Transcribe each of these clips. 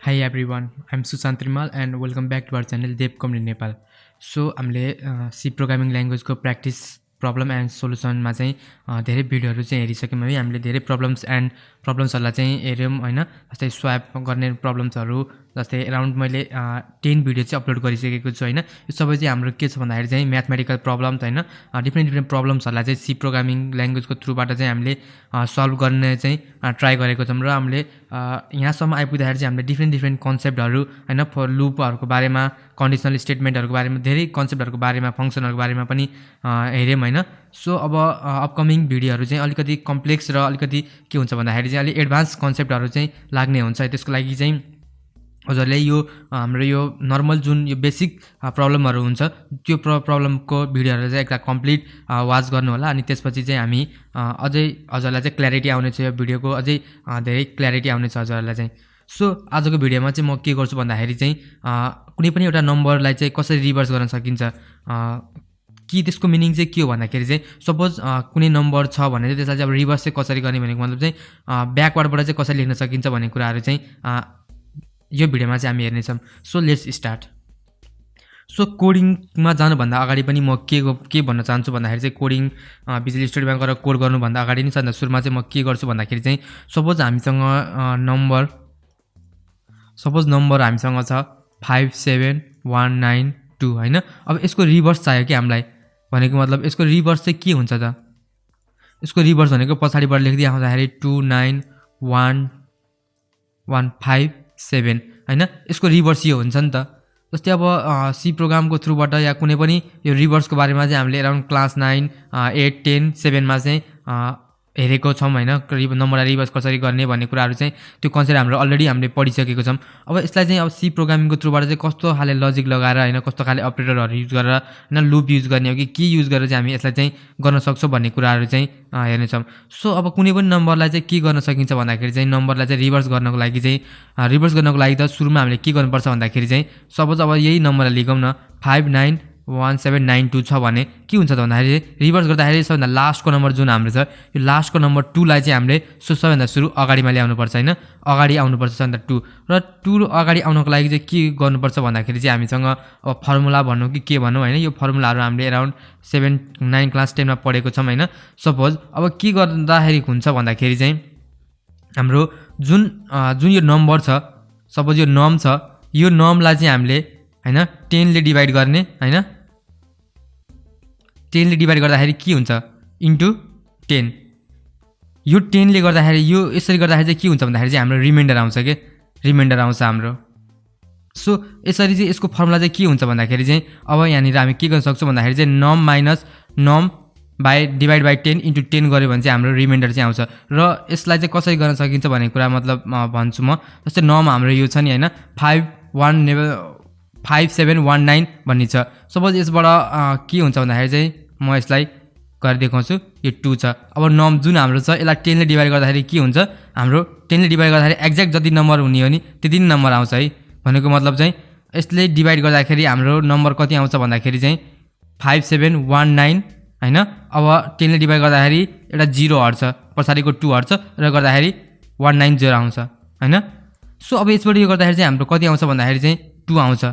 Hi everyone, I'm Sushant Rimal and welcome back to our channel Dev Community Nepal. So हामीले C programming ल्याङ्ग्वेजको practice problem and सोलुसनमा चाहिँ धेरै भिडियोहरू चाहिँ हेरिसक्यौँ है। हामीले धेरै प्रब्लम्सहरूलाई चाहिँ हेर्यौँ हैन। जस्तै स्वाप गर्ने प्रब्लम्सहरू जस्तै अराउन्ड मैले 10 भिडियो चाहिँ अपलोड गरिसकेको छु हैन। यो सबै चाहिँ हाम्रो के छ भन्दाखेरि चाहिँ म्याथमेटिकल प्रब्लम्स हैन। डिफ्रेन्ट प्रब्लम्सहरूलाई चाहिँ सी प्रोग्रामिङ ल्याङ्ग्वेजको थ्रुबाट चाहिँ हामीले सल्भ गर्ने चाहिँ ट्राई गरेको छौँ र हामीले यहाँसम्म आइपुग्दाखेरि चाहिँ हामीले डिफ्रेन्ट कन्सेप्टहरू हैन, फर लुपहरूको बारेमा, कन्डिसनल स्टेटमेन्टहरूको बारेमा, धेरै कन्सेप्टहरूको बारेमा, फङ्सनहरूको बारेमा पनि हेर्यौँ हैन। सो अब अपकमिङ भिडियोहरू चाहिँ अलिकति कम्प्लेक्स र अलिकति के हुन्छ भन्दाखेरि चाहिँ अलिक एडभान्स कन्सेप्टहरू चाहिँ लाग्ने हुन्छ। त्यसको लागि चाहिँ हजुरले यो हाम्रो यो नर्मल जुन यो बेसिक प्रब्लमहरू हुन्छ त्यो प्रब्लमको भिडियोहरू चाहिँ एकता कम्प्लिट वाच गर्नु होला। अनि त्यसपछि चाहिँ हामी अझै हजुरलाई चाहिँ क्ल्यारिटी आउनेछ, यो भिडियोको अझै धेरै क्ल्यारिटी आउनेछ हजुरहरूलाई चाहिँ। सो आजको भिडियोमा चाहिँ म के गर्छु भन्दाखेरि चाहिँ कुनै पनि एउटा नम्बरलाई चाहिँ कसरी रिभर्स गर्न सकिन्छ, कि त्यसको मिनिङ चाहिँ के हो भन्दाखेरि चाहिँ सपोज कुनै नम्बर छ भने चाहिँ त्यसलाई चाहिँ अब रिभर्स चाहिँ कसरी गर्ने भनेको मतलब चाहिँ ब्याकवर्डबाट चाहिँ कसरी लेख्न सकिन्छ भन्ने कुराहरू चाहिँ यो भिडियोमा चाहिँ हामी हेर्नेछौँ। So let's start. सो कोडिङमा जानुभन्दा अगाडि पनि म के भन्न चाहन्छु भन्दाखेरि चाहिँ कोडिङ भिजुअल स्टुडियोमा गएर कोड गर्नुभन्दा अगाडि नै सबभन्दा सुरुमा चाहिँ म के गर्छु भन्दाखेरि चाहिँ सपोज नम्बर हामीसँग छ 57192 हैन। अब यसको रिभर्स चाहियो कि हामीलाई, भनेको मतलब यसको रिभर्स चाहिँ के हुन्छ त? यसको रिभर्स भनेको पछाडिबाट लेख्दै आउँदाखेरि 29157 हैन। यसको रिभर्स यो हुन्छ नि त। जस्तै अब सी प्रोग्रामको थ्रुबाट या कुनै पनि यो रिभर्सको बारेमा चाहिँ हामीले अराउन्ड क्लास 9, 8, 10, 7मा चाहिँ हेरेको छौँ हैन। नम्बरलाई रिभर्स कसरी गर्ने भन्ने कुराहरू चाहिँ त्यो कन्सेप्ट हाम्रो अलरेडी हामीले पढिसकेको छौँ। अब यसलाई चाहिँ अब सी प्रोग्रामिङको थ्रुबाट चाहिँ कस्तो खाले लजिक लगाएर हैन, कस्तो खाले अपरेटरहरू युज गरेर हैन, लुप युज गर्ने हो कि के युज गरेर चाहिँ हामी यसलाई चाहिँ गर्न सक्छौँ भन्ने कुराहरू चाहिँ हेर्नेछौँ। सो अब कुनै पनि नम्बरलाई चाहिँ के गर्न सकिन्छ भन्दाखेरि चाहिँ नम्बरलाई चाहिँ रिभर्स गर्नको लागि त सुरुमा हामीले के गर्नुपर्छ भन्दाखेरि चाहिँ सपोज अब यही नम्बरलाई लेखौँ न 591792 छ भने के हुन्छ त भन्दाखेरि रिभर्स गर्दाखेरि सबभन्दा लास्टको नम्बर जुन हाम्रो छ यो लास्टको नम्बर 2 लाई चाहिँ हामीले सबैभन्दा सुरु अगाडिमा ल्याउनुपर्छ हैन। अगाडि आउनुपर्छ सबभन्दा 2 र 2 अगाडि आउनको लागि चाहिँ के गर्नुपर्छ भन्दाखेरि चाहिँ हामीसँग अब फर्मुला भनौँ कि के भनौँ हैन। यो फर्मुलाहरू हामीले अराउन्ड 7, 9 क्लास 10 मा पढेको छौँ हैन। सपोज अब के गर्दाखेरि हुन्छ भन्दाखेरि चाहिँ हाम्रो जुन यो नम्बर छ, सपोज यो नम छ, यो नमलाई चाहिँ हामीले हैन 10 ले डिभाइड गर्ने हैन। 10 ले डिभाइड गर्दाखेरि के हुन्छ इन्टु 10। यो 10 ले गर्दाखेरि यो यसरी गर्दाखेरि चाहिँ के हुन्छ भन्दाखेरि चाहिँ हाम्रो रिमाइन्डर आउँछ के, रिमाइन्डर आउँछ हाम्रो। सो यसरी चाहिँ यसको फर्मुला चाहिँ के हुन्छ भन्दाखेरि चाहिँ अब यहाँनिर हामी के गर्न सक्छौँ भन्दाखेरि चाहिँ नम माइनस नम बाई डिभाइड बाई 10 इन्टु 10 गऱ्यो भने चाहिँ हाम्रो रिमाइन्डर चाहिँ आउँछ। र यसलाई चाहिँ कसरी गर्न सकिन्छ भन्ने कुरा मतलब भन्छु म। जस्तै नम हाम्रो यो छ नि हैन 5719 भन्ने छ। सपोज यसबाट के हुन्छ भन्दाखेरि चाहिँ म यसलाई गरेर देखाउँछु। यो 2 छ। अब नम जुन हाम्रो छ यसलाई 10 ले डिभाइड गर्दाखेरि के हुन्छ हाम्रो 10 ले डिभाइड गर्दाखेरि एक्ज्याक्ट जति नम्बर हुने हो नि त्यति नै नम्बर आउँछ है। भनेको मतलब चाहिँ यसले डिभाइड गर्दाखेरि हाम्रो नम्बर कति आउँछ भन्दाखेरि चाहिँ 5719 हैन। अब 10 ले डिभाइड गर्दाखेरि एउटा 0 हट्छ, पछाडिको 2 हट्छ र गर्दाखेरि 190 आउँछ हैन। सो अब यसबाट यो गर्दाखेरि चाहिँ हाम्रो कति आउँछ भन्दाखेरि चाहिँ 2 आउँछ।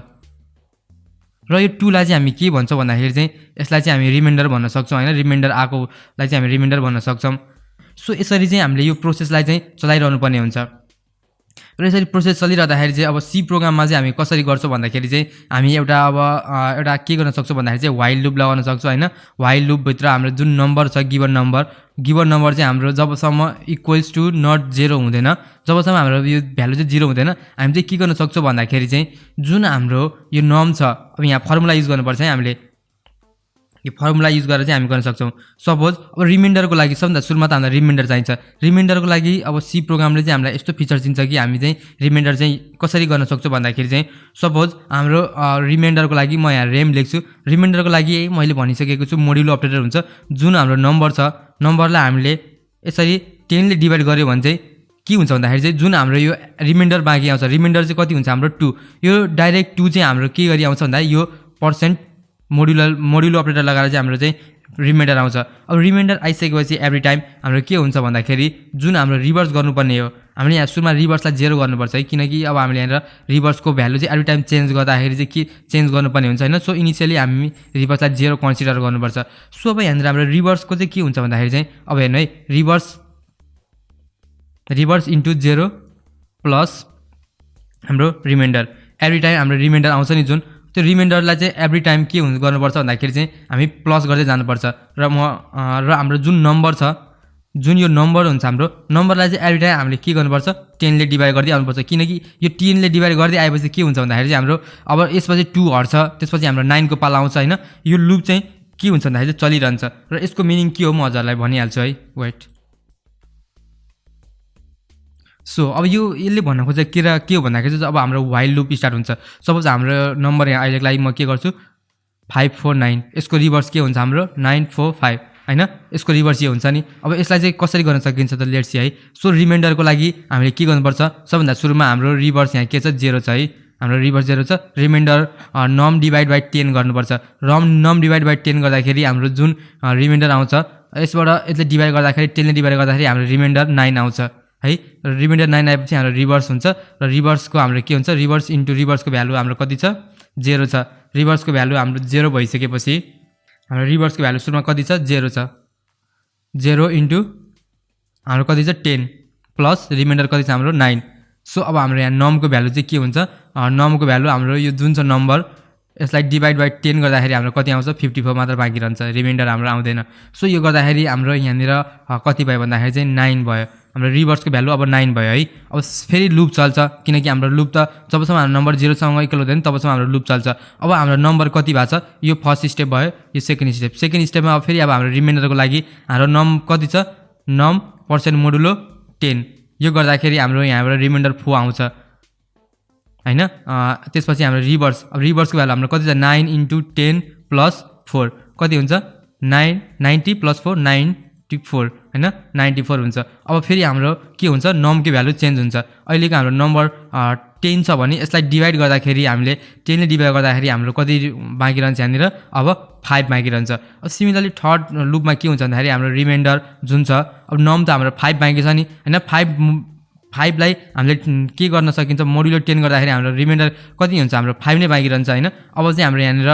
र यो 2 लाई चाहिँ हामी के भन्छौँ भन्दाखेरि चाहिँ यसलाई चाहिँ हामी रिमाइन्डर भन्न सक्छौँ हैन। रिमाइन्डर आएकोलाई चाहिँ हामी रिमाइन्डर भन्न सक्छौँ। सो यसरी चाहिँ हामीले यो प्रोसेसलाई चाहिँ चलाइरहनु पर्ने हुन्छ। र यसरी प्रोसेस चलिरहँदाखेरि चाहिँ अब सी प्रोग्राममा चाहिँ हामी कसरी गर्छौँ भन्दाखेरि चाहिँ हामी एउटा के गर्न सक्छौँ भन्दाखेरि चाहिँ व्हाइल लुप लगाउन सक्छौँ हैन। व्हाइल लुपभित्र हाम्रो जुन नम्बर छ गिभन नम्बर चाहिँ हाम्रो जबसम्म इक्वल्स टु नट 0 हुँदैन, जबसम्म हाम्रो यो भ्यालु चाहिँ 0 हुँदैन, हामी चाहिँ के गर्न सक्छौँ भन्दाखेरि चाहिँ जुन हाम्रो यो नम छ अब यहाँ फर्मुला युज गर्नुपर्छ है। हामीले यो फर्मुला युज गरेर चाहिँ हामी गर्न सक्छौँ। सपोज अब रिमाइन्डरको लागि सबभन्दा सुरुमा त हामीलाई रिमाइन्डर चाहिन्छ। रिमाइन्डरको लागि अब सी प्रोग्रामले चाहिँ हामीलाई यस्तो फिचर दिन्छ कि हामी चाहिँ रिमाइन्डर चाहिँ कसरी गर्न सक्छौँ भन्दाखेरि चाहिँ सपोज हाम्रो रिमाइन्डरको लागि म यहाँ रेम लेख्छु। रिमाइन्डरको लागि मैले भनिसकेको छु मोड्युलो अपरेटर हुन्छ। जुन हाम्रो नम्बर छ नम्बरलाई हामीले यसरी 10 ले डिभाइड गर्यो भने चाहिँ के हुन्छ भन्दाखेरि चाहिँ जुन हाम्रो यो रिमाइन्डर बाँकी आउँछ, रिमाइन्डर चाहिँ कति हुन्छ हाम्रो 2। यो डाइरेक्ट 2 चाहिँ हाम्रो के गरी आउँछ भन्दा यो पर्सेन्ट मोड्युलो अपरेटर लगाएर चाहिँ हाम्रो चाहिँ रिमाइन्डर आउँछ। अब रिमाइन्डर आइसकेपछि एभ्री टाइम हाम्रो के हुन्छ भन्दाखेरि जुन हाम्रो रिभर्स गर्नुपर्ने हो हामीले यहाँ सुरुमा रिभर्सलाई 0 गर्नुपर्छ है, किनकि अब हामीले यहाँनिर रिभर्सको भ्यालु चाहिँ एभ्री टाइम चेन्ज गर्दाखेरि चाहिँ के चेन्ज गर्नुपर्ने हुन्छ हैन। सो इनिसियली हामी रिभर्सलाई 0 कन्सिडर गर्नुपर्छ। सो अब यहाँनिर हाम्रो रिभर्सको चाहिँ के हुन्छ भन्दाखेरि चाहिँ अब हेर्नु है, रिभर्स इन्टु 0 प्लस हाम्रो रिमाइन्डर, एभ्री टाइम हाम्रो रिमाइन्डर आउँछ नि जुन, त्यो रिमाइन्डरलाई चाहिँ एभ्री टाइम के गर्नुपर्छ भन्दाखेरि चाहिँ हामी प्लस गर्दै जानुपर्छ। र हाम्रो जुन नम्बर छ, जुन यो नम्बर हुन्छ हाम्रो नम्बरलाई चाहिँ एभ्री टाइम हामीले के गर्नुपर्छ 10 ले डिभाइड गर्दै आउनुपर्छ, किनकि यो 10 ले डिभाइड गर्दै आएपछि के हुन्छ भन्दाखेरि चाहिँ हाम्रो अब यसपछि 2 हट्छ, त्यसपछि हाम्रो 9 को पाला आउँछ हैन। यो लुप चाहिँ के हुन्छ भन्दाखेरि चाहिँ चलिरहन्छ। र यसको मिनिङ के हो म हजुरलाई भनिहाल्छु है, वेट। सो अब यो यसले भन्न खोजेको के हो भन्दाखेरि चाहिँ अब हाम्रो व्हाइल लुप स्टार्ट हुन्छ। सपोज हाम्रो नम्बर यहाँ अहिलेको लागि म के गर्छु 549, यसको रिभर्स के हुन्छ हाम्रो 945 हैन, यसको रिभर्स यो हुन्छ नि। अब यसलाई चाहिँ कसरी गर्न सकिन्छ त लेट्स सी है। सो रिमाइन्डरको लागि हामीले के गर्नुपर्छ, सबभन्दा सुरुमा हाम्रो रिभर्स यहाँ के छ 0 छ है, हाम्रो रिभर्स 0 छ। रिमाइन्डर नम डिभाइड बाइ 10 गर्नुपर्छ। नम डिभाइड बाइ 10 गर्दाखेरि हाम्रो जुन रिमाइन्डर आउँछ यसबाट यसले डिभाइड गर्दाखेरि 10 ले डिभाइड गर्दाखेरि हाम्रो रिमाइन्डर 9 आउँछ है। रिमाइन्डर 9 आएपछि हाम्रो रिभर्स हुन्छ, र रिभर्सको हाम्रो के हुन्छ रिभर्स इन्टु रिभर्सको भ्यालु हाम्रो कति छ 0 छ। रिभर्सको भ्यालु हाम्रो 0 भइसकेपछि हाम्रो रिभर्सको भ्यालु सुरुमा कति छ 0 छ। 0 इन्टु हाम्रो कति छ 10 प्लस रिमाइन्डर कति छ हाम्रो 9। सो अब हाम्रो यहाँ नमको भ्यालु चाहिँ के हुन्छ, नमको भ्यालु हाम्रो यो जुन छ नम्बर यसलाई डिभाइड बाइ 10 गर्दाखेरि हाम्रो कति आउँछ 54 मात्र बाँकी रहन्छ, रिमाइन्डर हाम्रो आउँदैन। सो यो गर्दाखेरि हाम्रो यहाँनिर कति भयो भन्दाखेरि चाहिँ 9 भयो। हाम्रो रिभर्सको भ्यालु अब 9 भयो है। अब फेरि लुप चल्छ, किनकि हाम्रो लुप त जबसम्म हाम्रो नम्बर 0 सँग इक्वल हुँदैन तबसम्म हाम्रो लुप चल्छ। अब हाम्रो नम्बर कति भएको छ, यो फर्स्ट स्टेप भयो, यो सेकेन्ड स्टेप। सेकेन्ड स्टेपमा अब फेरि अब हाम्रो रिमाइन्डरको लागि हाम्रो नम कति छ, नम पर्सेन्ट मोडुलो 10, यो गर्दाखेरि हाम्रो यहाँबाट रिमाइन्डर 4 आउँछ हैन। त्यसपछि हाम्रो रिभर्स, अब रिभर्सको भ्यालु हाम्रो कति छ 9 इन्टु 10 प्लस 4 कति हुन्छ 90 प्लस 4 94 हैन, 94 हुन्छ। अब फेरि हाम्रो के हुन्छ नमको भ्यालु चेन्ज हुन्छ। अहिलेको हाम्रो नम्बर 10 छ भने यसलाई डिभाइड गर्दाखेरि हामीले 10 ले डिभाइड गर्दाखेरि हाम्रो कति बाँकी रहन्छ यहाँनिर अब 5 बाँकी रहन्छ। अब सिमिलरली थर्ड लुपमा के हुन्छ भन्दाखेरि हाम्रो रिमाइन्डर जुन छ, अब नम त हाम्रो 5 बाँकी छ नि हैन, 5 लाई हामीले के गर्न सकिन्छ मोडुलो 10 गर्दाखेरि हाम्रो रिमाइन्डर कति हुन्छ हाम्रो 5 नै बाँकी रहन्छ हैन। अब चाहिँ हाम्रो यहाँनिर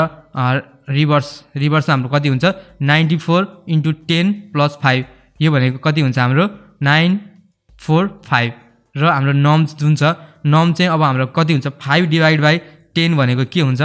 रिभर्समा हाम्रो कति हुन्छ 94 इन्टु 10 प्लस 5, यो भनेको कति हुन्छ हाम्रो 945। र हाम्रो नम जुन छ, नम चाहिँ अब हाम्रो कति हुन्छ 5 डिभाइड बाइ 10 भनेको के हुन्छ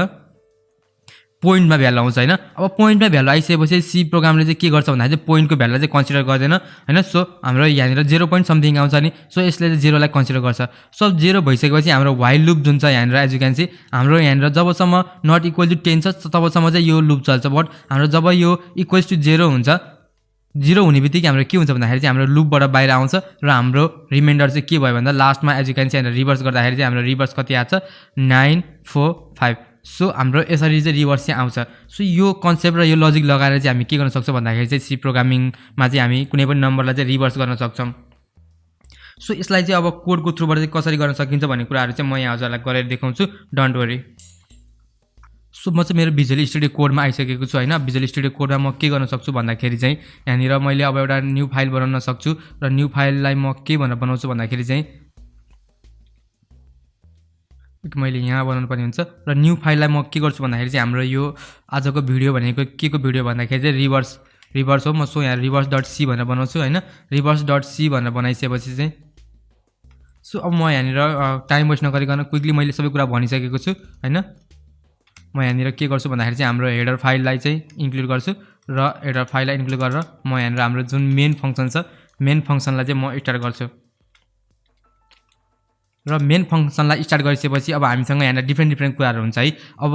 पोइन्टमा भ्यालु आउँछ हैन। अब पोइन्टमा भ्यालु आइसकेपछि सी प्रोग्रामले चाहिँ के गर्छ भन्दाखेरि चाहिँ पोइन्टको भ्यालुलाई चाहिँ कन्सिडर गर्दैन हैन। सो हाम्रो यहाँनिर 0 पोइन्ट समथिङ आउँछ नि, सो यसले चाहिँ 0 लाई कन्सिडर गर्छ। सो 0 भइसकेपछि हाम्रो व्हाइल लुप जुन छ यहाँनिर एज यु क्यान सी हाम्रो यहाँनिर जबसम्म नट इक्वल टु 10 छ तबसम्म चाहिँ यो लुप चल्छ। बट हाम्रो जब यो इक्वल्स टु 0 हुन्छ, 0 हुने बित्तिकै हाम्रो के हुन्छ भन्दाखेरि चाहिँ हाम्रो लुपबाट बाहिर आउँछ र हाम्रो रिमाइन्डर चाहिँ के भयो भन्दा लास्टमा एज यु क्यान सी यहाँनिर रिभर्स गर्दाखेरि चाहिँ हाम्रो रिभर्स कति आछ 945। सो हाम्रो यसरी चाहिँ रिभर्स चाहिँ आउँछ। सो यो कन्सेप्ट र यो लजिक लगाएर चाहिँ हामी के गर्न सक्छौँ भन्दाखेरि चाहिँ सी प्रोग्रामिङमा चाहिँ हामी कुनै पनि नम्बरलाई चाहिँ रिभर्स गर्न सक्छौँ। सो यसलाई चाहिँ अब कोडको थ्रुबाट चाहिँ कसरी गर्न सकिन्छ भन्ने कुराहरू चाहिँ म यहाँ हजुरलाई गरेर देखाउँछु, डोन्ट वरी। सो म चाहिँ मेरो भिजुअल स्टुडियो कोडमा आइसकेको छु हैन। भिजुअल स्टुडियो कोडमा म के गर्न सक्छु भन्दाखेरि चाहिँ यहाँनिर मैले अब एउटा न्यू फाइल बनाउन सक्छु र न्यू फाइललाई म के भनेर बनाउँछु भन्दाखेरि चाहिँ मैले यहाँ बनाउनु पर्ने हुन्छ। र न्यू फाइललाई म के गर्छु भन्दाखेरि चाहिँ हाम्रो यो आजको भिडियो भनेको के को भिडियो भन्दाखेरि चाहिँ रिभर्स हो। म सो यहाँ reverse.c भनेर बनाउँछु हैन। reverse.c भनेर बनाइसकेपछि चाहिँ सो अब म यहाँनिर टाइम वेस्ट नगरिकन क्विकली मैले सबै कुरा भनिसकेको छु हैन। म यहाँनिर के गर्छु भन्दाखेरि चाहिँ हाम्रो हेडर फाइललाई चाहिँ इन्क्लुड गर्छु र हेडर फाइललाई इन्क्लुड गरेर म यहाँनिर हाम्रो जुन मेन फङ्सन छ मेन फङ्सनलाई चाहिँ म स्टार्ट गर्छु। र मेन फङ्सनलाई स्टार्ट गरिसकेपछि अब हामीसँग यहाँ डिफ्रेन्ट कुराहरू हुन्छ है। अब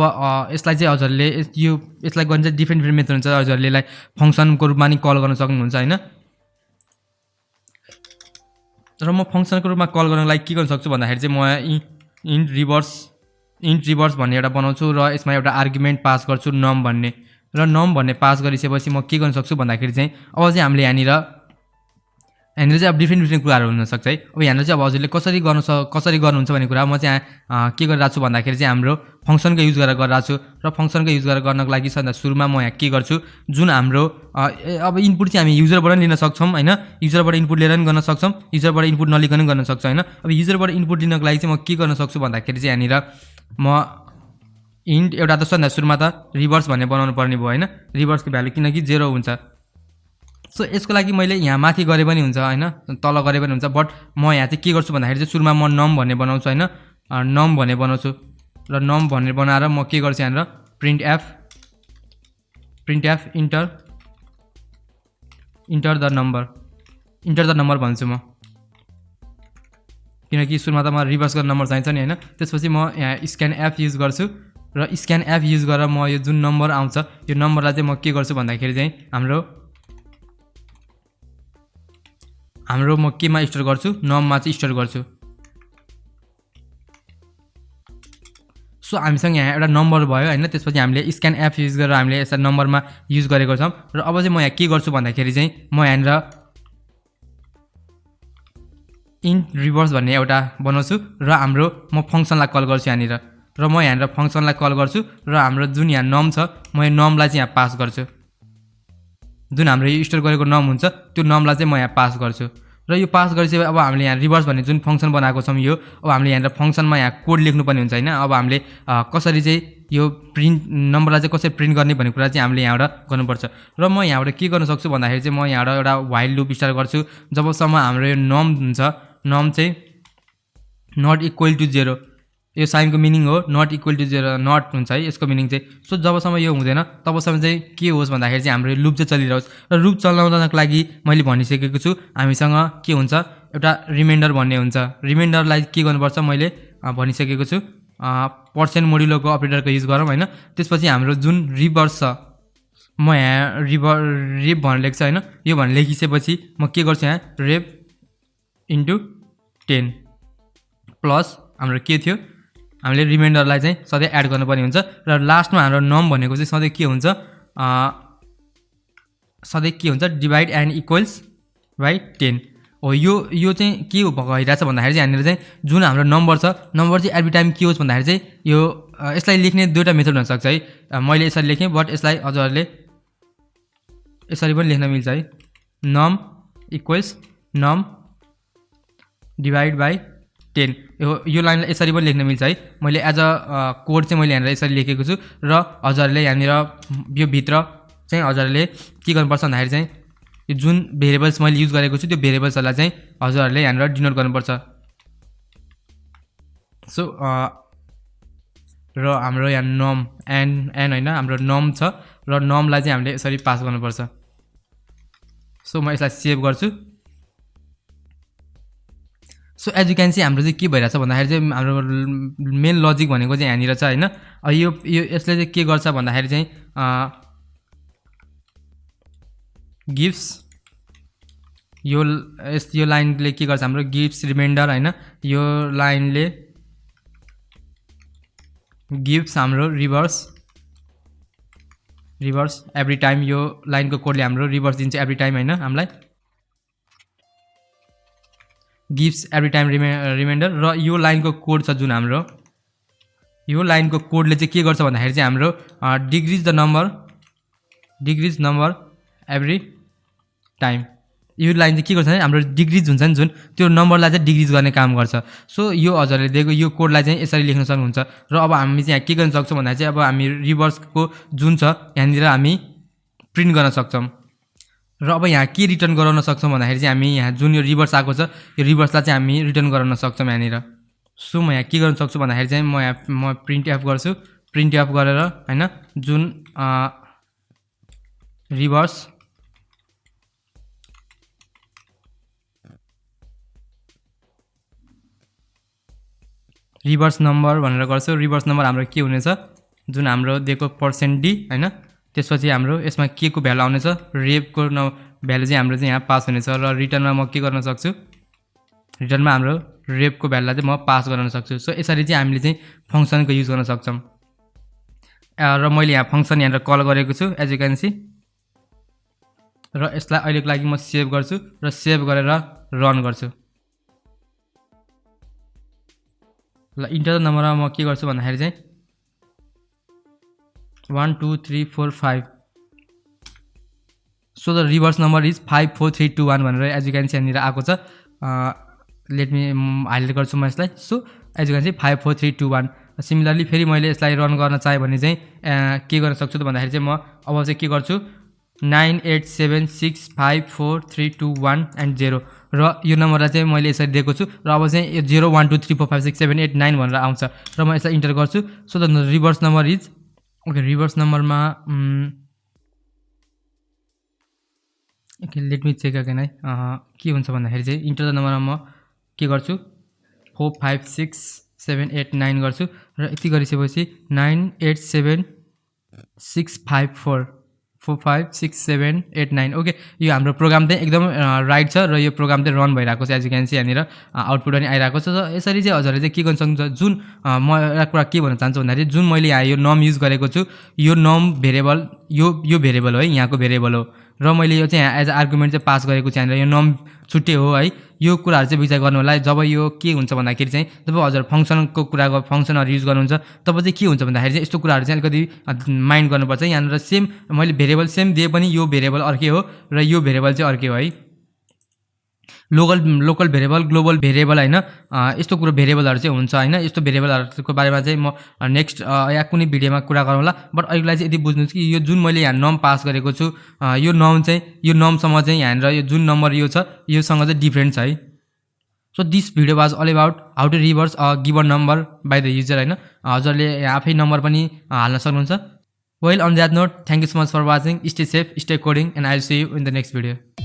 यसलाई चाहिँ हजुरले यसलाई गर्न चाहिँ डिफ्रेन्ट मेथड हुन्छ। हजुरले यसलाई फङ्सनको रूपमा नि कल गर्न सक्नुहुन्छ हैन। र म फङ्सनको रूपमा कल गर्नको लागि के गर्न सक्छु भन्दाखेरि चाहिँ म इन्ट रिभर्स भन्ने एउटा बनाउँछु र यसमा एउटा आर्गुमेन्ट पास गर्छु नम भन्ने। र नम भन्ने पास गरिसकेपछि म के गर्न सक्छु भन्दाखेरि चाहिँ अब चाहिँ हामीले यहाँनिर यहाँनिर चाहिँ अब डिफ्रेन्ट कुराहरू हुनसक्छ है। अब यहाँनिर चाहिँ अब हजुरले कसरी गर्नुहुन्छ भन्ने कुरा म चाहिँ यहाँ के गरिरहेको छु भन्दाखेरि चाहिँ हाम्रो फङ्सनको युज गरेर गरिरहेको छु र फङ्सनको युज गरेर गर्नको लागि सबभन्दा सुरुमा म यहाँ के गर्छु, जुन हाम्रो अब इनपुट चाहिँ हामी युजरबाट पनि लिन सक्छौँ होइन, युजरबाट इनपुट लिएर पनि गर्न सक्छौँ, युजरबाट इनपुट नलिकन पनि गर्न सक्छौँ होइन। अब युजरबाट इनपुट लिनको लागि चाहिँ म के गर्न सक्छु भन्दाखेरि चाहिँ यहाँनिर म इन्ट एउटा त सबभन्दा सुरुमा त रिभर्स भन्ने बनाउनु पर्ने भयो होइन, रिभर्सको भ्यालु किनकि 0 हुन्छ। सो यसको लागि मैले यहाँ माथि गरे पनि हुन्छ होइन, तल गरे पनि हुन्छ, बट म यहाँ चाहिँ के गर्छु भन्दाखेरि चाहिँ सुरुमा म नम भन्ने बनाउँछु होइन, नम भन्ने बनाउँछु र नम भन्ने बनाएर म के गर्छु यहाँनिर printf enter the number भन्छु म, किनकि सुरुमा त म रिभर्स गर्ने नम्बर चाहिन्छ नि होइन। त्यसपछि म यहाँ स्क्यान एफ युज गर्छु र स्क्यान एफ युज गरेर म यो जुन नम्बर आउँछ यो नम्बरलाई चाहिँ म के गर्छु भन्दाखेरि चाहिँ हाम्रो म केमा स्टोर गर्छु, नममा चाहिँ स्टोर गर्छु। सो हामीसँग यहाँ एउटा नम्बर भयो होइन, त्यसपछि हामीले स्क्यान एफ युज गरेर हामीले यसलाई नम्बरमा युज गरेको छौँ। र अब चाहिँ म यहाँ के गर्छु भन्दाखेरि चाहिँ म यहाँनिर इन्ट रिभर्स भन्ने एउटा बनाउँछु र हाम्रो म फङ्सनलाई कल गर्छु यहाँनिर, र म यहाँनिर फङ्सनलाई कल गर्छु र हाम्रो जुन यहाँ नम छ म यो नमलाई चाहिँ यहाँ पास गर्छु, जुन हाम्रो यो स्टोर गरेको नम हुन्छ त्यो नमलाई चाहिँ म यहाँ पास गर्छु। र यो पास गरेपछि अब हामीले यहाँ रिभर्स भन्ने जुन फङ्सन बनाएको छौँ यो, अब हामीले यहाँनिर फङ्सनमा यहाँ कोड लेख्नुपर्ने हुन्छ होइन। अब हामीले कसरी चाहिँ यो प्रिन्ट नम्बरलाई चाहिँ कसरी प्रिन्ट गर्ने भन्ने कुरा चाहिँ हामीले यहाँबाट गर्नुपर्छ। र म यहाँबाट के गर्न सक्छु भन्दाखेरि चाहिँ म यहाँबाट एउटा वाइल लुप स्टार्ट गर्छु जबसम्म हाम्रो यो नम हुन्छ, नम चाहिँ नट इक्वल टु 0, यो साइनको मिनिङ हो नट इक्वल टु 0, नट हुन्छ है यसको मिनिङ चाहिँ। सो जबसम्म यो हुँदैन तबसम्म चाहिँ के होस् भन्दाखेरि चाहिँ हाम्रो लुप चाहिँ चलिरहोस्। र लुप चलाउनको लागि मैले भनिसकेको छु हामीसँग के हुन्छ एउटा रिमाइन्डर भन्ने हुन्छ। रिमाइन्डरलाई के गर्नुपर्छ मैले भनिसकेको छु, पर्सेन्ट मोडुलोको अपरेटरको युज गरौँ होइन। त्यसपछि हाम्रो जुन रिभर्स छ म यहाँ रेप भनेर लेख्छु होइन, यो भनेर लेखिसकेपछि म के गर्छु यहाँ रेप इन्टु 10 प्लस हाम्रो के थियो हामीले रिमाइन्डरलाई चाहिँ सधैँ एड गर्नुपर्ने हुन्छ। र लास्टमा हाम्रो नम भनेको चाहिँ सधैँ के हुन्छ डिभाइड एन्ड इक्वल्स बाई 10 हो। यो चाहिँ के भइरहेछ भन्दाखेरि चाहिँ यहाँनिर चाहिँ जुन हाम्रो नम्बर छ नम्बर चाहिँ एभ्री टाइम के होस् भन्दाखेरि चाहिँ यो यसलाई लेख्ने दुईवटा मेथड हुनसक्छ है। मैले यसरी लेखेँ बट यसलाई हजुरहरूले यसरी पनि लेख्न मिल्छ है, नम इक्वल्स नम डिभाइड बाई 10। यो लाइनलाई यसरी पनि लेख्न मिल्छ है। मैले एज अ कोड चाहिँ मैले यहाँनिर यसरी लेखेको छु र हजुरहरूले यहाँनिर यो भित्र चाहिँ हजुरहरूले के गर्नुपर्छ भन्दाखेरि चाहिँ यो जुन भेरिएबल्स मैले युज गरेको छु त्यो भेरिएबल्सहरूलाई चाहिँ हजुरहरूले यहाँनिर डिनोट गर्नुपर्छ। सो र हाम्रो यहाँ नम एन होइन हाम्रो नम छ र नमलाई चाहिँ हामीले यसरी पास गर्नुपर्छ। सो म यसलाई सेभ गर्छु। So as you can see हाम्रो चाहिँ के भइरहेछ भन्दाखेरि चाहिँ हाम्रो मेन लजिक भनेको चाहिँ यहाँनिर छ होइन। यो यसले चाहिँ के गर्छ भन्दाखेरि चाहिँ गिभ्स यो लाइनले के गर्छ हाम्रो गिभ्स रिमाइन्डर होइन, यो लाइनले गिभ्स हाम्रो रिभर्स एभ्री टाइम, यो लाइनको कोडले हाम्रो रिभर्स दिन्छ एभ्री टाइम होइन हामीलाई, गिभ्स एभ्री टाइम रिमाइन्डर। र यो लाइनको कोड छ जुन हाम्रो यो लाइनको कोडले चाहिँ के गर्छ भन्दाखेरि चाहिँ हाम्रो डिक्रिज नम्बर एभ्री टाइम, यो लाइन चाहिँ के गर्छ भने हाम्रो डिक्रिज हुन्छ नि जुन त्यो नम्बरलाई चाहिँ डिक्रिज गर्ने काम गर्छ। सो यो हजुरले दिएको यो कोडलाई चाहिँ यसरी लेख्न सक्नुहुन्छ। र अब हामी चाहिँ यहाँ के गर्न सक्छौँ भन्दाखेरि चाहिँ अब हामी रिभर्सको जुन छ यहाँनिर हामी प्रिन्ट गर्न सक्छौँ। र अब यहाँ के रिटर्न गराउन सक्छौँ भन्दाखेरि चाहिँ हामी यहाँ जुन यो रिभर्स आएको छ यो रिभर्सलाई चाहिँ हामी रिटर्न गराउन सक्छौँ यहाँनिर। सो म यहाँ के गर्न सक्छु भन्दाखेरि चाहिँ म प्रिन्ट एफ गर्छु, प्रिन्ट एफ गरेर होइन जुन रिभर्स नम्बर भनेर गर्छु। रिभर्स नम्बर हाम्रो के हुनेछ जुन हाम्रो दिएको % डी होइन, त्यसपछि हाम्रो यसमा के को भ्यालु आउनेछ रेपको भ्यालु चाहिँ हाम्रो चाहिँ यहाँ पास हुनेछ। र रिटर्नमा म के गर्न सक्छु, रिटर्नमा हाम्रो रेपको भ्यालुलाई चाहिँ म पास गर्न सक्छु। सो यसरी चाहिँ हामीले चाहिँ फङ्सनको युज गर्न सक्छौँ। र मैले यहाँ फङ्सन यहाँनिर कल गरेको छु एज यु क्यान सी। र यसलाई अहिलेको लागि म सेभ गर्छु र सेभ गरेर रन गर्छु। ल इन्टर द नम्बरमा म के गर्छु भन्दाखेरि चाहिँ 1 2 3 4 5 so the reverse number is 5 4 3 2 1 भनेर एज यु क्यान सी यहाँनिर आएको छ। लेट मी हाइलाइट गर्छु म यसलाई। So as you can see 5 4 3 2 1। Similarly फेरि मैले यसलाई रन गर्न चाहे भने चाहिँ के गर्न सक्छु त भन्दाखेरि चाहिँ म अब चाहिँ के गर्छु 9 8 7 6 5 4 3 2 1 एन्ड 0 र यो नम्बरलाई चाहिँ मैले यसरी दिएको छु र अब चाहिँ यो 0 1 2 3 4 5 6 7 8 9 भनेर आउँछ र म यसलाई इन्टर गर्छु। So the reverse number is okay reverse नम्बरमा okay let me check again है के हुन्छ भन्दाखेरि चाहिँ इन्टर द नम्बरमा म के गर्छु 4 5 6 7 8 9 गर्छु र यति गरिसकेपछि 9 8 7 6 5 4 4 5 6 7 8 9 ओके यो हाम्रो प्रोग्राम चाहिँ एकदम राइट छ र यो प्रोग्राम चाहिँ रन भइरहेको छ एज यु क्यान सी यहाँनिर आउटपुट पनि आइरहेको छ। यसरी चाहिँ हजुरले चाहिँ के गर्न सक्नुहुन्छ जुन म एउटा कुरा के भन्न चाहन्छु भन्दाखेरि जुन मैले यहाँ यो नम युज गरेको छु यो नम भेरिएबल यो भेरिएबल हो है यहाँको भेरिएबल हो र मैले यो चाहिँ एज आर्गुमेन्ट चाहिँ पास गरेको छु यहाँनिर यो नम छुट्टै हो है। यो कुराहरू चाहिँ विचार गर्नु होला जब यो के हुन्छ भन्दाखेरि चाहिँ जब हजुर फङ्सनको कुराको फङ्सनहरू युज गर्नुहुन्छ तब चाहिँ के हुन्छ भन्दाखेरि चाहिँ यस्तो कुराहरू चाहिँ अलिकति माइन्ड गर्नुपर्छ। यहाँनिर सेम मैले भेरिएबल सेम दिए पनि यो भेरिएबल अर्कै हो र यो भेरिएबल चाहिँ अर्कै हो है। लोकल भेरिएबल ग्लोबल भेरिएबल हैन यस्तो कुरो भेरिएबलहरू चाहिँ हुन्छ हैन। यस्तो भेरिएबलहरूको बारेमा चाहिँ म नेक्स्ट या कुनै भिडियोमा कुरा गरौँला। बट अहिलेलाई चाहिँ यति बुझ्नुहोस् कि यो जुन मैले यहाँ नम पास गरेको छु यो नम चाहिँ यो नमसँग चाहिँ यहाँनिर यो जुन नम्बर यो छ योसँग चाहिँ डिफ्रेन्ट छ है। So this video was all about how to reverse a given number by the user हैन। हजुरले आफै नम्बर पनि हाल्न सक्नुहुन्छ। Well on that note thank you so much for watching. Stay safe stay coding and I will see you in the next video.